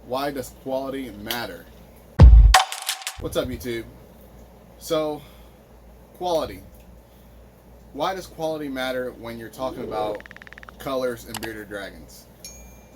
Why does quality matter? What's up, YouTube? So, quality. Why does quality matter when you're talking about colors and bearded dragons?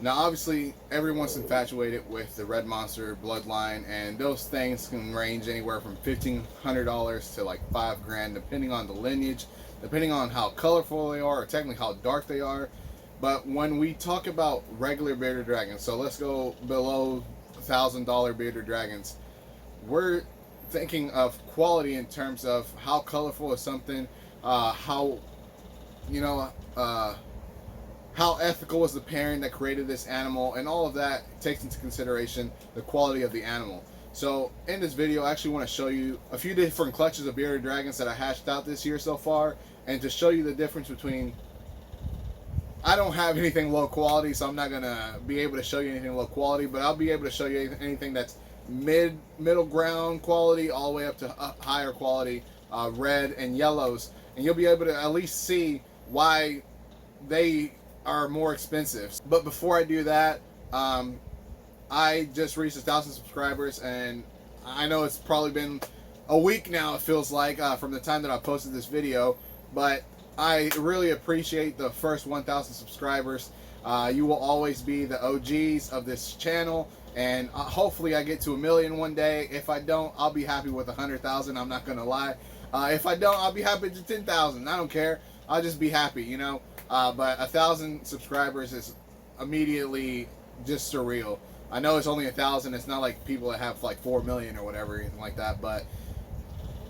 Now, obviously, everyone's infatuated with the Red Monster bloodline, and those things can range anywhere from $1,500 to like $5,000, depending on the lineage, depending on how colorful they are, or technically how dark they are. But when we talk about regular bearded dragons, so let's go below $1,000 bearded dragons, we're thinking of quality in terms of how colorful is something, how ethical is the parent that created this animal, and all of that takes into consideration the quality of the animal. So in this video, I actually want to show you a few different clutches of bearded dragons that I hatched out this year so far, and to show you the difference between, I don't have anything low quality, so I'm not going to be able to show you anything low quality, but I'll be able to show you anything that's middle ground quality all the way up to higher quality red and yellows, and you'll be able to at least see why they are more expensive. But before I do that, I just reached 1,000 subscribers, and I know it's probably been a week now, it feels like, from the time that I posted this video, but I really appreciate the first 1,000 subscribers. You will always be the OGs of this channel, and hopefully I get to 1 million one day. If I don't, I'll be happy with 100,000. I'm not gonna lie. If I don't, I'll be happy to 10,000. I don't care. I'll just be happy, you know. But 1,000 subscribers is immediately just surreal. I know it's only 1,000. It's not like people that have like 4 million or whatever, anything like that. But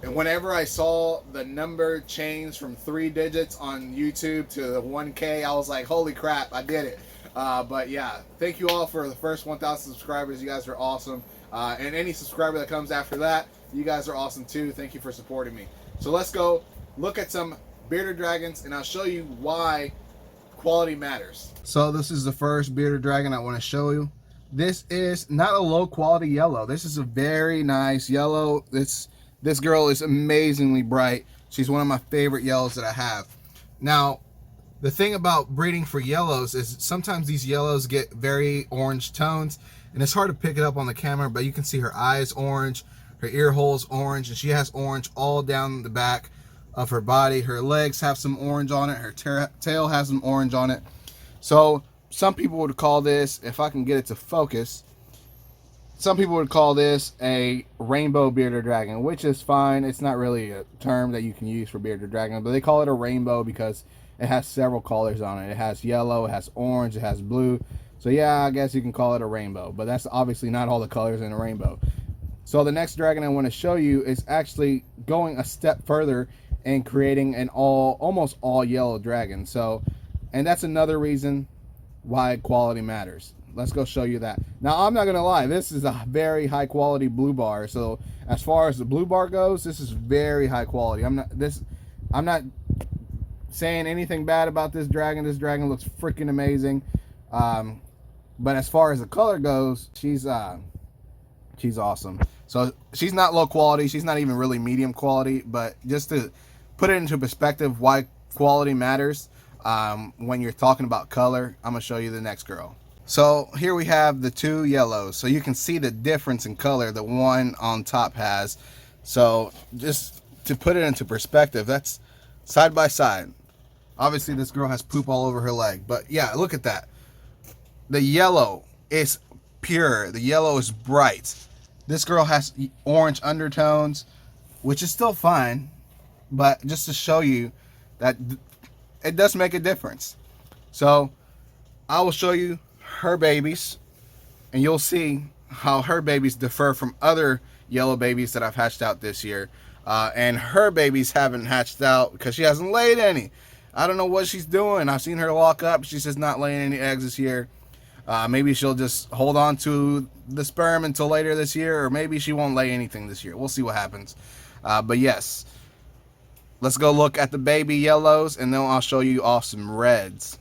whenever I saw the number change from 3 digits on YouTube to the 1K, I was like, holy crap, I did it. But yeah, thank you all for the first 1,000 subscribers. You guys are awesome. And any subscriber that comes after that, you guys are awesome too. Thank you for supporting me. So let's go look at some bearded dragons, and I'll show you why quality matters. So this is the first bearded dragon I want to show you. This is not a low quality yellow. This is a very nice yellow. This girl is amazingly bright. She's one of my favorite yellows that I have. Now, the thing about breeding for yellows is sometimes these yellows get very orange tones, and it's hard to pick it up on the camera, but you can see her eyes orange, her ear holes orange, and she has orange all down the back of her body. Her legs have some orange on it. Her tail has some orange on it. So some people would call this, if I can get it to focus, some people would call this a rainbow bearded dragon, which is fine. It's not really a term that you can use for bearded dragon, but they call it a rainbow because it has several colors on it. It has yellow, it has orange, it has blue. So yeah, I guess you can call it a rainbow, but that's obviously not all the colors in a rainbow. So the next dragon I want to show you is actually going a step further and creating an almost all yellow dragon. So, and that's another reason why quality matters. Let's go show you that. Now, I'm not gonna lie, this is a very high quality blue bar. So as far as the blue bar goes, this is very high quality. I'm not saying anything bad about this dragon. This dragon looks freaking amazing. But as far as the color goes, she's awesome. So she's not low quality. She's not even really medium quality, but just to put it into perspective why quality matters when you're talking about color, I'm gonna show you the next girl. So here we have the 2 yellows. So you can see the difference in color the one on top has. So just to put it into perspective, that's side by side. Obviously this girl has poop all over her leg, but yeah, look at that. The yellow is pure. The yellow is bright. This girl has orange undertones, which is still fine, but just to show you that it does make a difference. So I will show you her babies, and you'll see how her babies differ from other yellow babies that I've hatched out this year. And her babies haven't hatched out because she hasn't laid any. I don't know what she's doing. I've seen her lock up. She's just not laying any eggs this year. Maybe she'll just hold on to the sperm until later this year, or maybe she won't lay anything this year. We'll see what happens. But yes, let's go look at the baby yellows, and then I'll show you off some reds.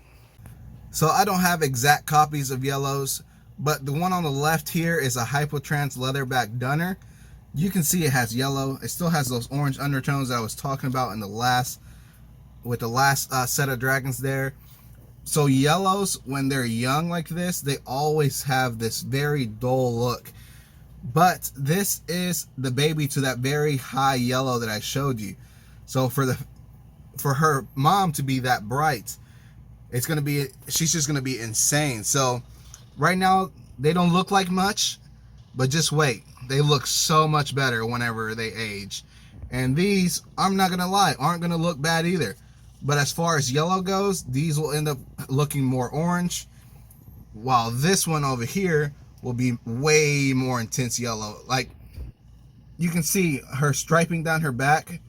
So I don't have exact copies of yellows, but the one on the left here is a hypotrans leatherback dunner. You can see it has yellow. It still has those orange undertones that I was talking about in the last, with the last set of dragons there. So yellows, when they're young like this, they always have this very dull look. But this is the baby to that very high yellow that I showed you. So for her mom to be that bright, she's just gonna be insane. So right now they don't look like much, but just wait, they look so much better whenever they age. And these, I'm not gonna lie, aren't gonna look bad either. But as far as yellow goes, these will end up looking more orange, while this one over here will be way more intense yellow. Like, you can see her striping down her back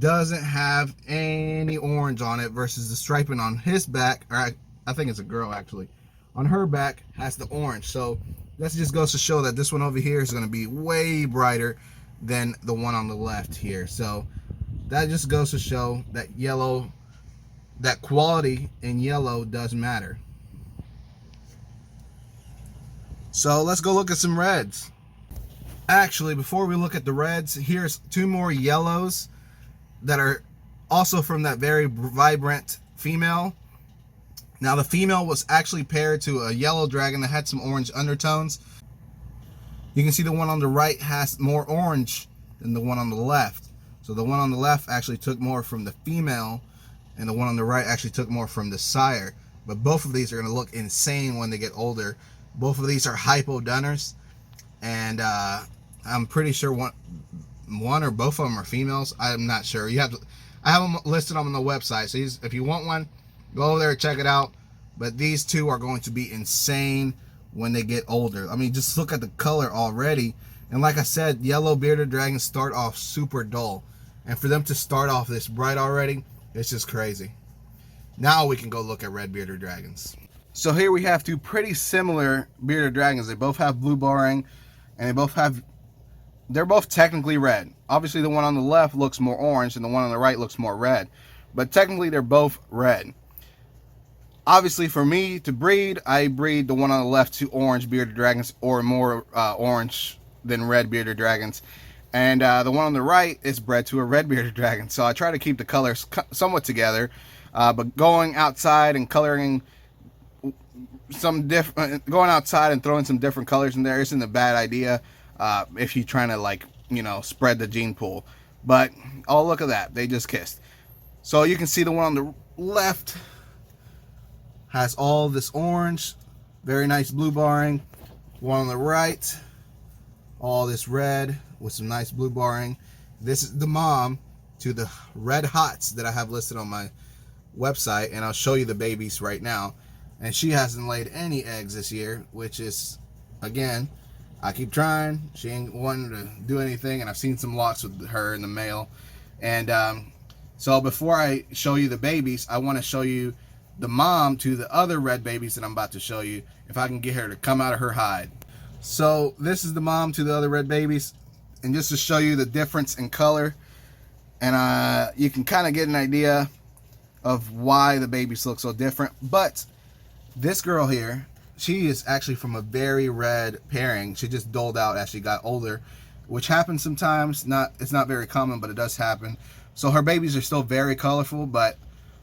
doesn't have any orange on it, versus the striping on his back, or I think it's a girl actually, on her back has the orange. So that just goes to show that this one over here is going to be way brighter than the one on the left here. So that just goes to show that yellow, that quality in yellow does matter. So let's go look at some reds. Actually, before we look at the reds, here's two more yellows that are also from that very vibrant female. Now the female was actually paired to a yellow dragon that had some orange undertones. You can see the one on the right has more orange than the one on the left. So the one on the left actually took more from the female, and the one on the right actually took more from the sire. But both of these are going to look insane when they get older. Both of these are hypodunners, and I'm pretty sure one or both of them are females. I'm not sure. I have them listed on the website, so if you want one, go over there and check it out. But these two are going to be insane when they get older. I mean, just look at the color already. And like I said, yellow bearded dragons start off super dull, and for them to start off this bright already, it's just crazy. Now we can go look at red bearded dragons. So here we have two pretty similar bearded dragons. They both have blue barring, and they're both technically red. Obviously the one on the left looks more orange and the one on the right looks more red, but technically they're both red. Obviously for me to breed, I breed the one on the left to orange bearded dragons, or more orange than red bearded dragons, and the one on the right is bred to a red bearded dragon. So I try to keep the colors somewhat together, but going outside and coloring going outside and throwing some different colors in there isn't a bad idea if you're trying to, like, you know, spread the gene pool. But oh, look at that, they just kissed. So you can see the one on the left has all this orange, very nice blue barring. One on the right, all this red with some nice blue barring. This is the mom to the red hots that I have listed on my website, and I'll show you the babies right now. And she hasn't laid any eggs this year, which is, again, I keep trying. She ain't wanting to do anything, and I've seen some lots with her in the male. And so before I show you the babies, I want to show you the mom to the other red babies that I'm about to show you, if I can get her to come out of her hide. So this is the mom to the other red babies, and just to show you the difference in color, and you can kind of get an idea of why the babies look so different. But this girl here, she is actually from a very red pairing. She just dulled out as she got older, which happens sometimes. It's not very common, but it does happen. So her babies are still very colorful, but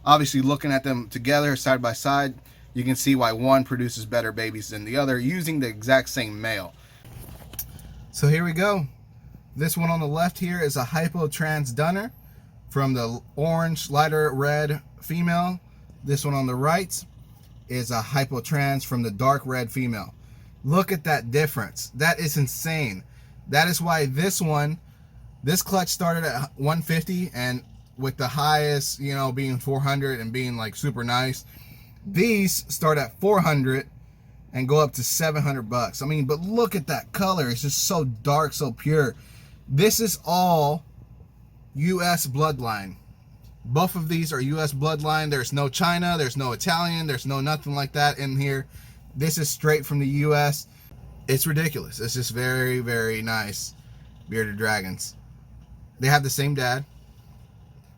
obviously looking at them together side by side, you can see why one produces better babies than the other using the exact same male. So here we go. This one on the left here is a hypotransdunner from the orange, lighter red female. This one on the right is a hypotrans from the dark red female. Look at that difference. That is insane. That is why this clutch started at 150, and with the highest, you know, being 400 and being like super nice. These start at 400 and go up to 700 bucks. I mean, but look at that color. It's just so dark, so pure. This is all US bloodline. Both of these are US bloodline. There's no China, there's no Italian, there's no nothing like that in here. This is straight from the US. It's ridiculous. It's just very, very nice bearded dragons. They have the same dad.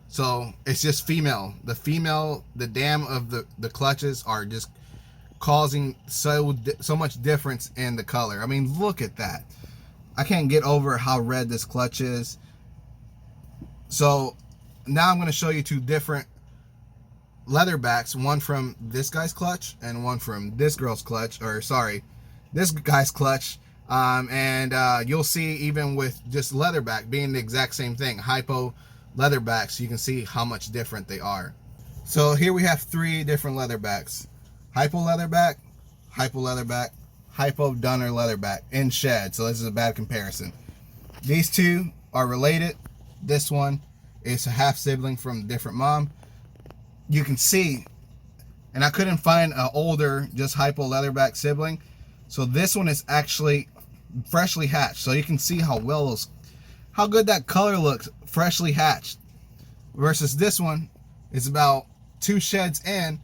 So it's just female. The dam of the clutches are just causing so much difference in the color. I mean, look at that. I can't get over how red this clutch is. So now I'm going to show you two different leatherbacks, one from this guy's clutch and one from this girl's clutch, or sorry, this guy's clutch. You'll see even with just leatherback being the exact same thing, hypo leatherbacks, you can see how much different they are. So here we have 3 different leatherbacks: hypo leatherback, hypo leatherback, hypo Dunner leatherback in shed. So this is a bad comparison. These 2 are related. This one is a half sibling from a different mom. You can see, and I couldn't find an older just hypo leatherback sibling, so this one is actually freshly hatched. So you can see how good that color looks freshly hatched, versus this one is about 2 sheds in,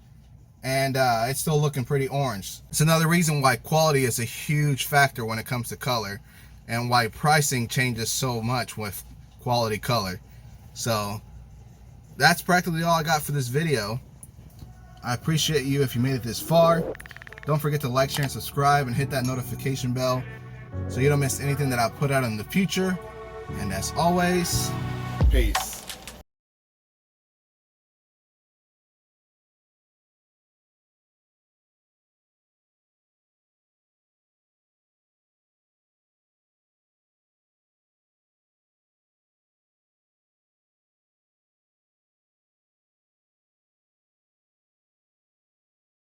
and it's still looking pretty orange. It's another reason why quality is a huge factor when it comes to color, and why pricing changes so much with quality color. So that's practically all I got for this video. I appreciate you if you made it this far. Don't forget to like, share, and subscribe, and hit that notification bell so you don't miss anything that I put out in the future. And as always, peace.